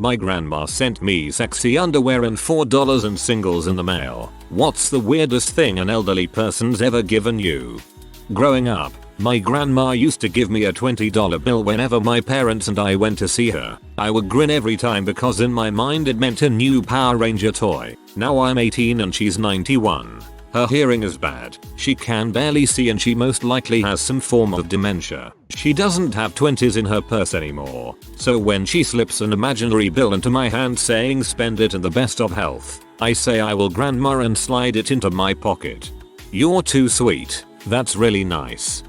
My grandma sent me sexy underwear and $4 and singles in the mail. What's the weirdest thing an elderly person's ever given you? Growing up, my grandma used to give me a $20 bill whenever my parents and I went to see her. I would grin every time because in my mind it meant a new Power Ranger toy. Now I'm 18 and she's 91. Her hearing is bad, she can barely see and she most likely has some form of dementia. She doesn't have 20s in her purse anymore, so when she slips an imaginary bill into my hand saying spend it in the best of health, I say I will grandma and slide it into my pocket. You're too sweet, that's really nice.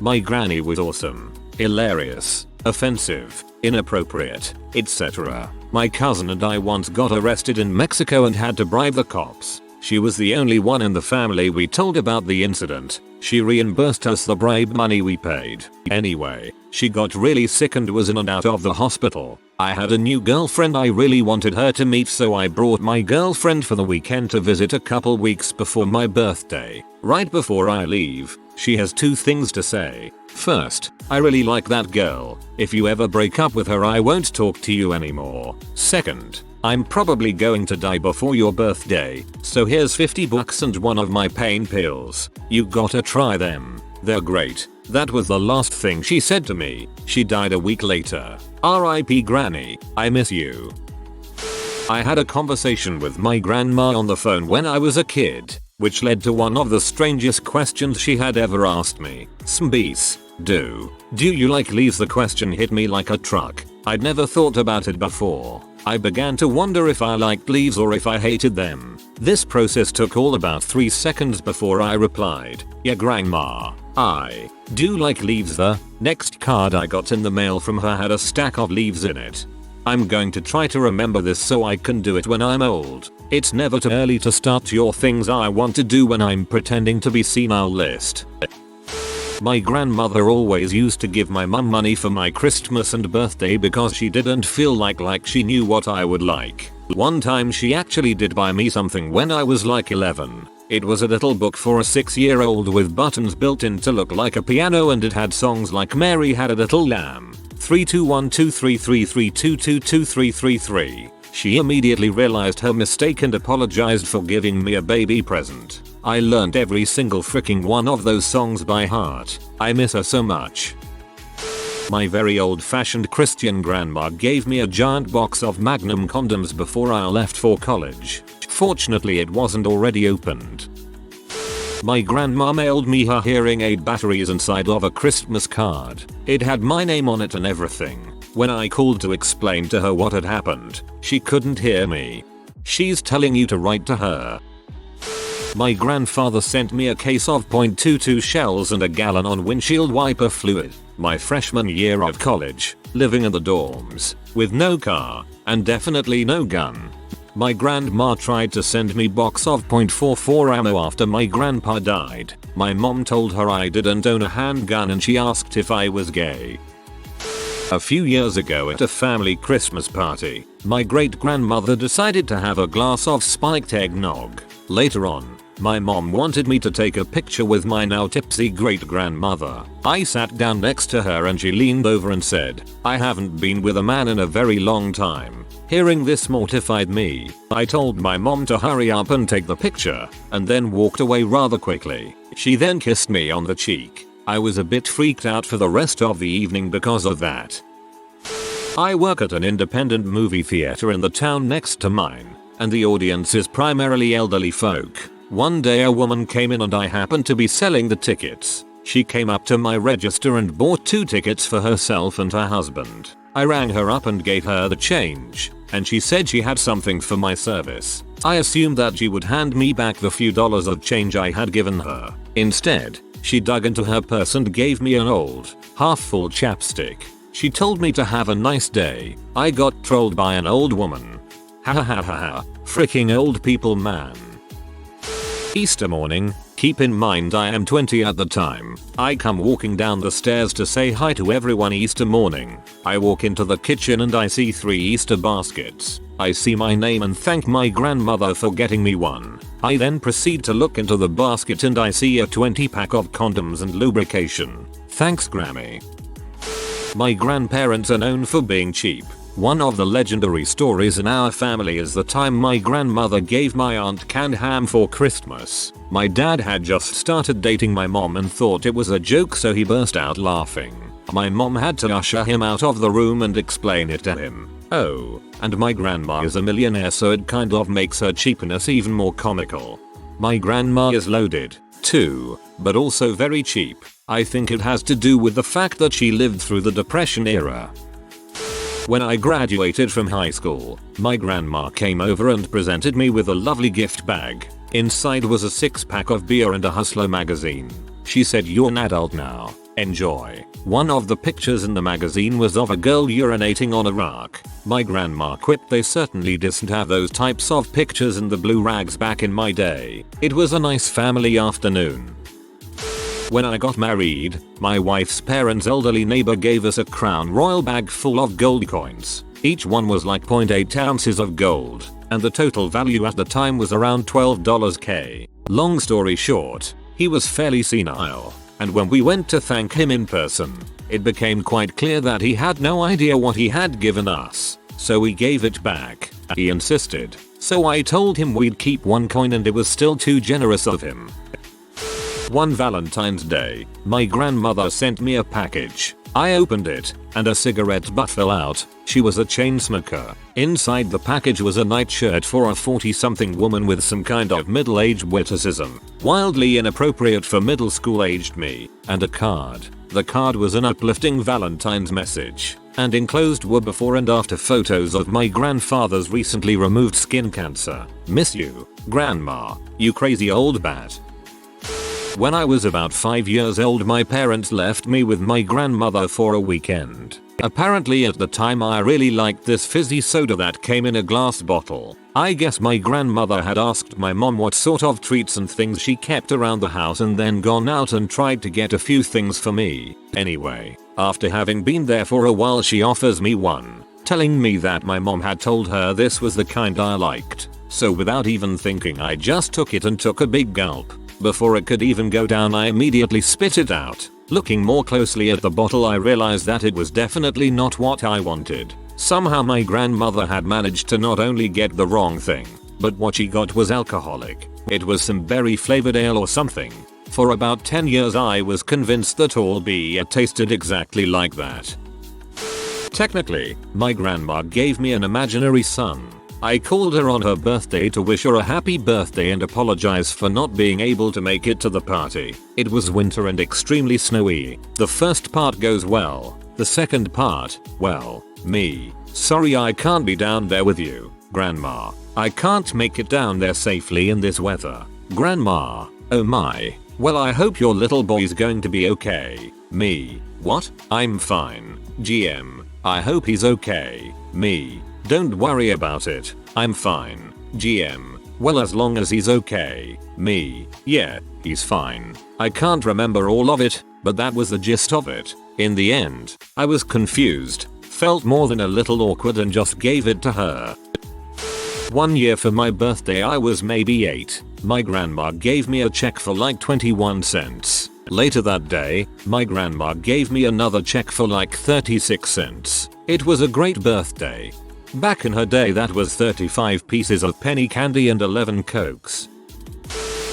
My granny was awesome, hilarious, offensive, inappropriate, etc. My cousin and I once got arrested in Mexico and had to bribe the cops. She was the only one in the family we told about the incident. She reimbursed us the bribe money we paid. Anyway, she got really sick and was in and out of the hospital. I had a new girlfriend I really wanted her to meet, so I brought my girlfriend for the weekend to visit a couple weeks before my birthday. Right before I leave, she has two things to say. First, I really like that girl. If you ever break up with her, I won't talk to you anymore. Second, I'm probably going to die before your birthday, so here's $50 and one of my pain pills. You gotta try them. They're great. That was the last thing she said to me. She died a week later. R.I.P. Granny, I miss you. I had a conversation with my grandma on the phone when I was a kid, which led to one of the strangest questions she had ever asked me. Smbis, do you like leaves? The question hit me like a truck. I'd never thought about it before. I began to wonder if I liked leaves or if I hated them. This process took all about 3 seconds before I replied, yeah grandma, I do like leaves. The next card I got in the mail from her had a stack of leaves in it. I'm going to try to remember this so I can do it when I'm old. It's never too early to start your things I want to do when I'm pretending to be senile list. My grandmother always used to give my mum money for my Christmas and birthday because she didn't feel like she knew what I would like. One time she actually did buy me something when I was like 11. It was a little book for a 6-year-old with buttons built in to look like a piano, and it had songs like Mary Had a Little Lamb, 3212333222333. She immediately realized her mistake and apologized for giving me a baby present. I learned every single freaking one of those songs by heart. I miss her so much. My very old-fashioned Christian grandma gave me a giant box of Magnum condoms before I left for college. Fortunately, it wasn't already opened. My grandma mailed me her hearing aid batteries inside of a Christmas card. It had my name on it and everything. When I called to explain to her what had happened, she couldn't hear me. She's telling you to write to her. My grandfather sent me a case of .22 shells and a gallon on windshield wiper fluid. My freshman year of college, living in the dorms, with no car, and definitely no gun. My grandma tried to send me box of .44 ammo after my grandpa died. My mom told her I didn't own a handgun and she asked if I was gay. A few years ago at a family Christmas party, my great-grandmother decided to have a glass of spiked eggnog. Later on, my mom wanted me to take a picture with my now tipsy great-grandmother. I sat down next to her and she leaned over and said, I haven't been with a man in a very long time. Hearing this mortified me. I told my mom to hurry up and take the picture, and then walked away rather quickly. She then kissed me on the cheek. I was a bit freaked out for the rest of the evening because of that. I work at an independent movie theater in the town next to mine, and the audience is primarily elderly folk. One day a woman came in and I happened to be selling the tickets. She came up to my register and bought 2 tickets for herself and her husband. I rang her up and gave her the change, and she said she had something for my service. I assumed that she would hand me back the few dollars of change I had given her. Instead, she dug into her purse and gave me an old, half-full chapstick. She told me to have a nice day. I got trolled by an old woman. Ha ha ha ha ha. Freaking old people, man. Easter morning. Keep in mind I am 20 at the time. I come walking down the stairs to say hi to everyone Easter morning. I walk into the kitchen and I see 3 Easter baskets. I see my name and thank my grandmother for getting me one. I then proceed to look into the basket and I see a 20-pack of condoms and lubrication. Thanks, Grammy. My grandparents are known for being cheap. One of the legendary stories in our family is the time my grandmother gave my aunt canned ham for Christmas. My dad had just started dating my mom and thought it was a joke, so he burst out laughing. My mom had to usher him out of the room and explain it to him. Oh, and my grandma is a millionaire, so it kind of makes her cheapness even more comical. My grandma is loaded, too, but also very cheap. I think it has to do with the fact that she lived through the Depression era. When I graduated from high school, my grandma came over and presented me with a lovely gift bag. Inside was a 6-pack of beer and a Hustler magazine. She said, "You're an adult now. Enjoy." One of the pictures in the magazine was of a girl urinating on a rock. My grandma quipped they certainly didn't have those types of pictures in the blue rags back in my day. It was a nice family afternoon. When I got married, my wife's parents' elderly neighbor gave us a Crown Royal bag full of gold coins. Each one was like 0.8 ounces of gold, and the total value at the time was around $12K. Long story short, he was fairly senile, and when we went to thank him in person, it became quite clear that he had no idea what he had given us, so we gave it back. He insisted, so I told him we'd keep one coin and it was still too generous of him. One Valentine's Day, my grandmother sent me a package. I opened it, and a cigarette butt fell out. She was a chain smoker. Inside the package was a nightshirt for a 40-something woman with some kind of middle-aged witticism, wildly inappropriate for middle school-aged me, and a card. The card was an uplifting Valentine's message, and enclosed were before and after photos of my grandfather's recently removed skin cancer. "Miss you, Grandma, you crazy old bat." When I was about 5 years old, my parents left me with my grandmother for a weekend. Apparently at the time I really liked this fizzy soda that came in a glass bottle. I guess my grandmother had asked my mom what sort of treats and things she kept around the house and then gone out and tried to get a few things for me. Anyway, after having been there for a while, she offers me one, telling me that my mom had told her this was the kind I liked. So without even thinking, I just took it and took a big gulp. Before it could even go down, I immediately spit it out. Looking more closely at the bottle, I realized that it was definitely not what I wanted. Somehow my grandmother had managed to not only get the wrong thing, but what she got was alcoholic. It was some berry flavored ale or something. For about 10 years I was convinced that all beer tasted exactly like that. Technically, my grandma gave me an imaginary son. I called her on her birthday to wish her a happy birthday and apologize for not being able to make it to the party. It was winter and extremely snowy. The first part goes well. The second part, well, me. "Sorry I can't be down there with you, Grandma. I can't make it down there safely in this weather. Grandma, oh my. Well, I hope your little boy's going to be okay." Me. "What? I'm fine. GM. I hope he's okay." Me. "Don't worry about it. I'm fine. GM. Well, as long as he's okay." Me. "Yeah, he's fine. I can't remember all of it, but that was the gist of it." In the end, I was confused, felt more than a little awkward, and just gave it to her. One year for my birthday, I was maybe 8. My grandma gave me a check for like 21 cents. Later that day, my grandma gave me another check for like 36 cents. It was a great birthday. Back in her day, that was 35 pieces of penny candy and 11 cokes.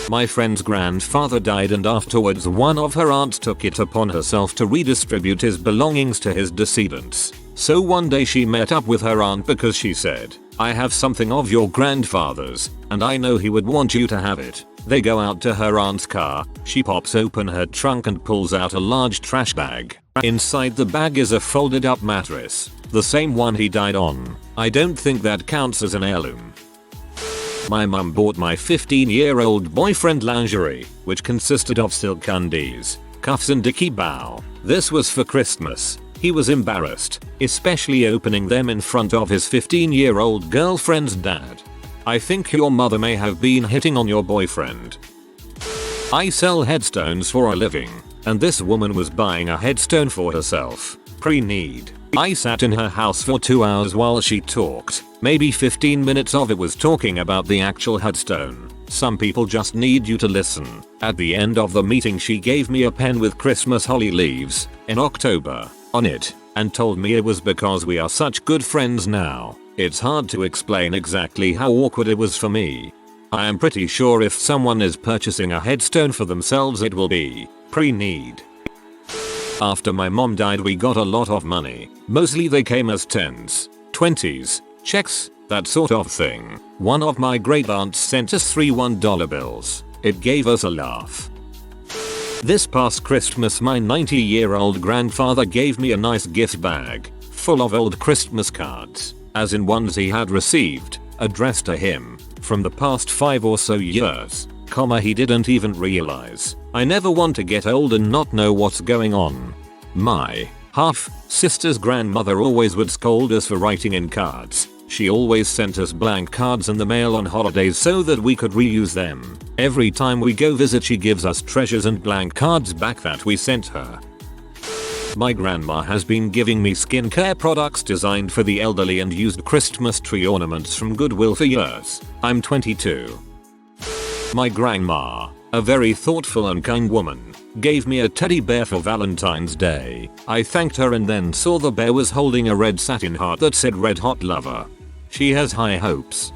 My friend's grandfather died, and afterwards one of her aunts took it upon herself to redistribute his belongings to his decedents. So one day she met up with her aunt because she said, "I have something of your grandfather's, and I know he would want you to have it." They go out to her aunt's car. She pops open her trunk and pulls out a large trash bag. Inside the bag is a folded up mattress, the same one he died on. I don't think that counts as an heirloom. My mum bought my 15-year-old boyfriend lingerie, which consisted of silk undies, cuffs and dicky bow. This was for Christmas. He was embarrassed, especially opening them in front of his 15-year-old girlfriend's dad. I think your mother may have been hitting on your boyfriend. I sell headstones for a living, and this woman was buying a headstone for herself. Pre-need. I sat in her house for 2 hours while she talked. Maybe 15 minutes of it was talking about the actual headstone. Some people just need you to listen. At the end of the meeting, she gave me a pen with Christmas holly leaves in October on it, and told me it was because we are such good friends now. It's hard to explain exactly how awkward it was for me. I am pretty sure if someone is purchasing a headstone for themselves it will be pre-need. After my mom died we got a lot of money. Mostly they came as 10s, 20s, checks, that sort of thing. One of my great aunts sent us 3 $1 bills. It gave us a laugh. This past Christmas my 90-year-old grandfather gave me a nice gift bag full of old Christmas cards, as in ones he had received, addressed to him, from the past 5 or so years, he didn't even realize. I never want to get old and not know what's going on. My half-sister's grandmother always would scold us for writing in cards. She always sent us blank cards in the mail on holidays so that we could reuse them. Every time we go visit she gives us treasures and blank cards back that we sent her. My grandma has been giving me skincare products designed for the elderly and used Christmas tree ornaments from Goodwill for years. I'm 22. My grandma, a very thoughtful and kind woman, gave me a teddy bear for Valentine's Day. I thanked her and then saw the bear was holding a red satin heart that said Red Hot Lover. She has high hopes.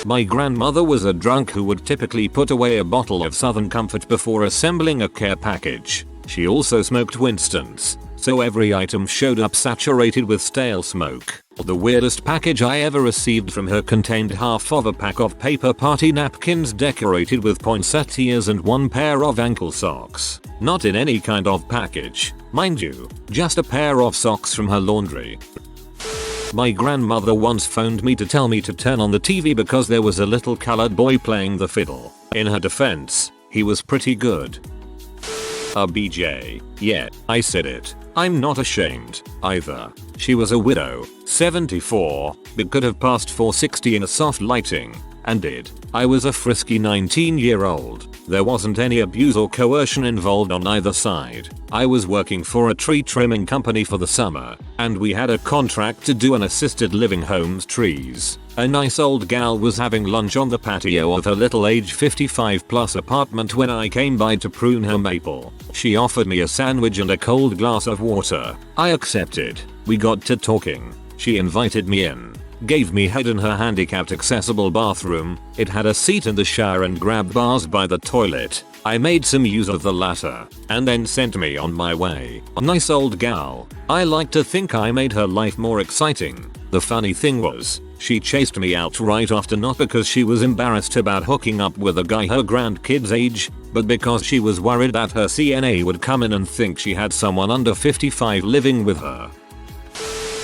My grandmother was a drunk who would typically put away a bottle of Southern Comfort before assembling a care package. She also smoked Winstons, so every item showed up saturated with stale smoke. The weirdest package I ever received from her contained half of a pack of paper party napkins decorated with poinsettias and 1 pair of ankle socks. Not in any kind of package, mind you, just a pair of socks from her laundry. My grandmother once phoned me to tell me to turn on the TV because there was a little colored boy playing the fiddle. In her defense, he was pretty good. A BJ. Yeah, I said it. I'm not ashamed, either. She was a widow, 74, but could have passed for 60 in a soft lighting, and did. I was a frisky 19-year-old. There wasn't any abuse or coercion involved on either side. I was working for a tree trimming company for the summer, and we had a contract to do an assisted living home's trees. A nice old gal was having lunch on the patio of her little age 55 plus apartment when I came by to prune her maple. She offered me a sandwich and a cold glass of water. I accepted. We got to talking. She invited me in, gave me head in her handicapped accessible bathroom. It had a seat in the shower and grab bars by the toilet. I made some use of the latter, and then sent me on my way. A nice old gal. I like to think I made her life more exciting. The funny thing was, she chased me out right after, not because she was embarrassed about hooking up with a guy her grandkid's age, but because she was worried that her CNA would come in and think she had someone under 55 living with her.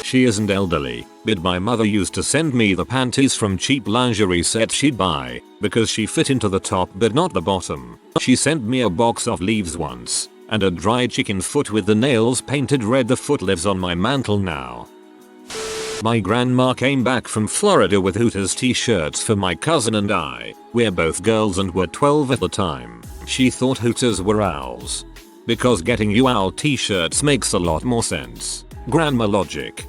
She isn't elderly, but my mother used to send me the panties from cheap lingerie sets she'd buy, because she fit into the top but not the bottom. She sent me a box of leaves once, and a dried chicken foot with the nails painted red. The foot lives on my mantle now. My grandma came back from Florida with Hooters t-shirts for my cousin and I. We're both girls and were 12 at the time. She thought Hooters were owls, because getting you owl t-shirts makes a lot more sense. Grandma logic.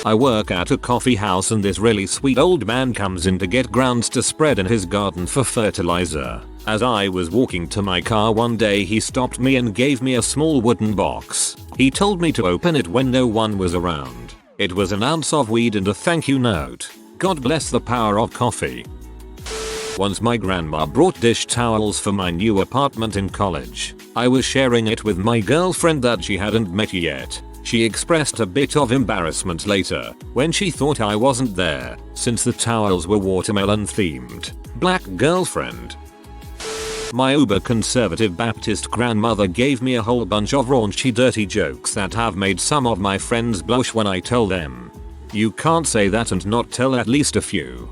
I work at a coffee house and this really sweet old man comes in to get grounds to spread in his garden for fertilizer. As I was walking to my car one day he stopped me and gave me a small wooden box. He told me to open it when no one was around. It was an ounce of weed and a thank you note. God bless the power of coffee. Once my grandma brought dish towels for my new apartment in college. I was sharing it with my girlfriend that she hadn't met yet. She expressed a bit of embarrassment later when she thought I wasn't there, since the towels were watermelon themed. Black girlfriend. My uber conservative Baptist grandmother gave me a whole bunch of raunchy dirty jokes that have made some of my friends blush when I tell them. You can't say that and not tell at least a few.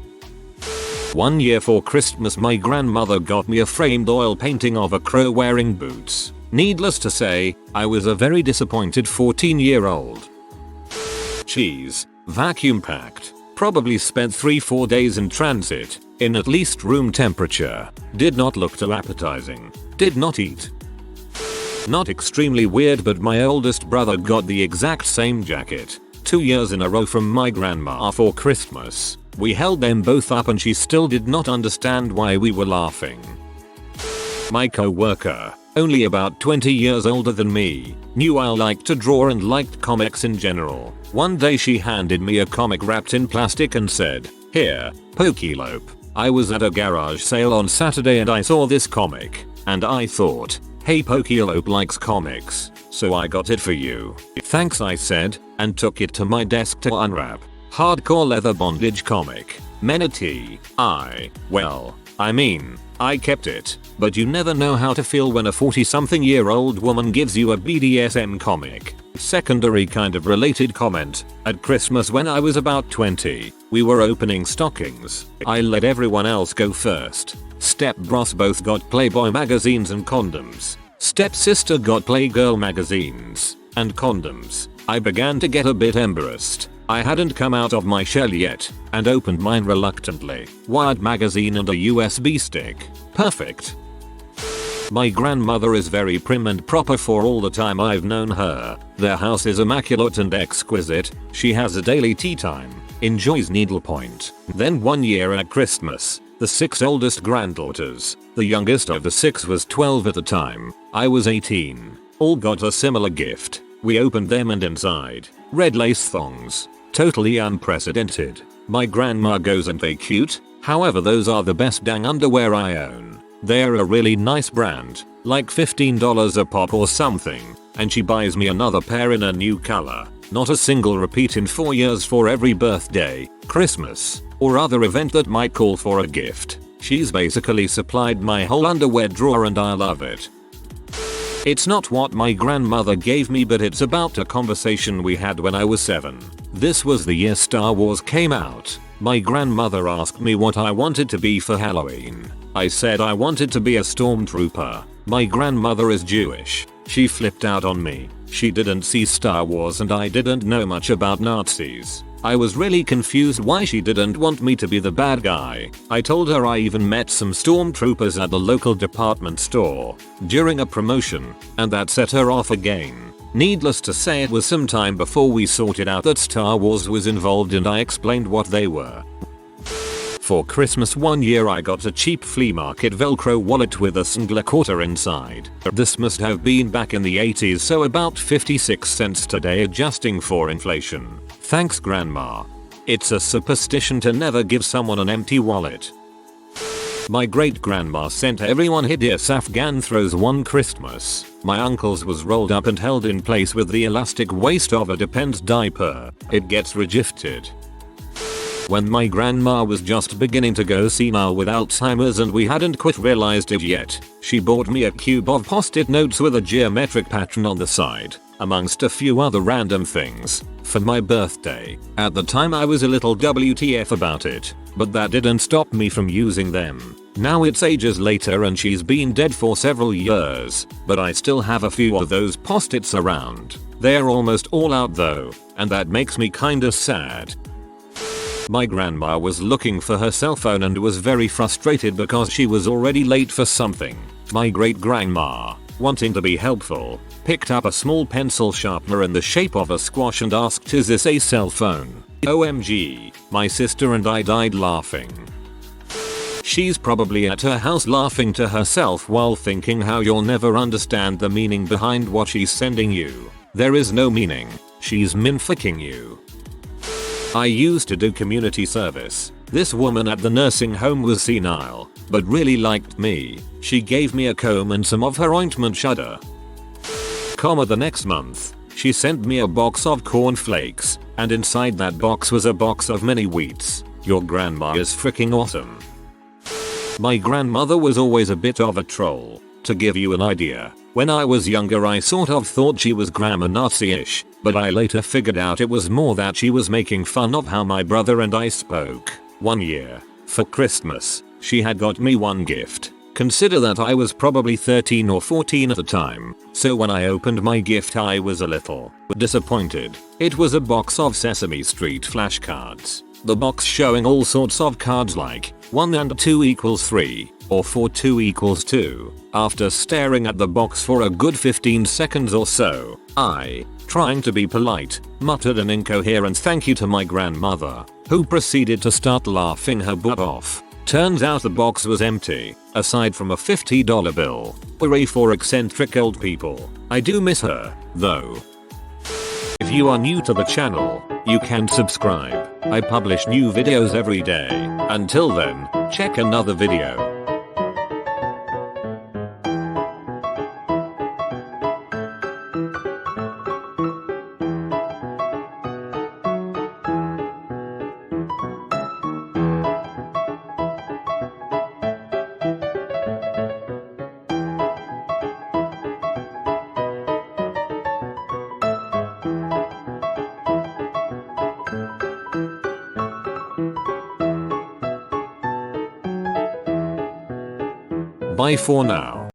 One year for Christmas my grandmother got me a framed oil painting of a crow wearing boots. Needless to say, I was a very disappointed 14-year-old. Cheese. Vacuum packed. Probably spent 3-4 days in transit, in at least room temperature. Did not look too appetizing. Did not eat. Not extremely weird, but my oldest brother got the exact same jacket 2 years in a row from my grandma for Christmas. We held them both up and she still did not understand why we were laughing. My co-worker, only about 20 years older than me, knew I liked to draw and liked comics in general. One day she handed me a comic wrapped in plastic and said, "Here, Pokelope." I was at a garage sale on Saturday and I saw this comic, and I thought, hey, Pokelope likes comics, so I got it for you. Thanks, I said, and took it to my desk to unwrap. Hardcore leather bondage comic. Menatee. I kept it, but you never know how to feel when a 40-something-year-old woman gives you a BDSM comic. Secondary kind of related comment. At Christmas when I was about 20, we were opening stockings. I let everyone else go first. Step bros both got Playboy magazines and condoms. Stepsister got Playgirl magazines and condoms. I began to get a bit embarrassed. I hadn't come out of my shell yet, and opened mine reluctantly. Wired magazine and a USB stick. Perfect. My grandmother is very prim and proper for all the time I've known her. Their house is immaculate and exquisite. She has a daily tea time. Enjoys needlepoint. Then one year at Christmas, the 6 oldest granddaughters, the youngest of the 6 was 12 at the time, I was 18, all got a similar gift. We opened them and inside, red lace thongs. Totally unprecedented. My grandma goes, "Aren't they cute? However, those are the best dang underwear I own. They're a really nice brand, like $15 a pop or something, and she buys me another pair in a new color. Not a single repeat in 4 years for every birthday, Christmas, or other event that might call for a gift. She's basically supplied my whole underwear drawer and I love it." It's not what my grandmother gave me, but it's about a conversation we had when I was 7. This was the year Star Wars came out. My grandmother asked me what I wanted to be for Halloween. I said I wanted to be a stormtrooper. My grandmother is Jewish. She flipped out on me. She didn't see Star Wars and I didn't know much about Nazis. I was really confused why she didn't want me to be the bad guy. I told her I even met some stormtroopers at the local department store during a promotion, and that set her off again. Needless to say, it was some time before we sorted out that Star Wars was involved and I explained what they were. For Christmas one year I got a cheap flea market Velcro wallet with a single quarter inside. This must have been back in the 80s, so about 56 cents today adjusting for inflation. Thanks, Grandma. It's a superstition to never give someone an empty wallet. My great grandma sent everyone hideous afghan throws one Christmas. My uncle's was rolled up and held in place with the elastic waist of a Depends diaper. It gets regifted. When my grandma was just beginning to go senile with Alzheimer's and we hadn't quite realized it yet, she bought me a cube of post-it notes with a geometric pattern on the side, amongst a few other random things, for my birthday. At the time I was a little WTF about it, but that didn't stop me from using them. Now it's ages later and she's been dead for several years, but I still have a few of those post-its around. They're almost all out though, and that makes me kinda sad. My grandma was looking for her cell phone and was very frustrated because she was already late for something. My great grandma, wanting to be helpful, picked up a small pencil sharpener in the shape of a squash and asked, "Is this a cell phone?" OMG, my sister and I died laughing. She's probably at her house laughing to herself while thinking how you'll never understand the meaning behind what she's sending you. There is no meaning. She's minficking you. I used to do community service. This woman at the nursing home was senile, but really liked me. She gave me a comb and some of her ointment shudder. The next month, she sent me a box of cornflakes, and inside that box was a box of mini wheats. Your grandma is freaking awesome. My grandmother was always a bit of a troll. To give you an idea, when I was younger I sort of thought she was grammar Nazi-ish, but I later figured out it was more that she was making fun of how my brother and I spoke. One year, for Christmas, she had got me one gift. Consider that I was probably 13 or 14 at the time, so when I opened my gift I was a little disappointed. It was a box of Sesame Street flashcards. The box showing all sorts of cards like 1 and 2 equals 3, or 4 2 equals 2. After staring at the box for a good 15 seconds or so, I, trying to be polite, muttered an incoherent thank you to my grandmother, who proceeded to start laughing her butt off. Turns out the box was empty, aside from a $50 bill. Hooray for eccentric old people. I do miss her, though. If you are new to the channel, you can subscribe. I publish new videos every day. Until then, check another video. Bye for now.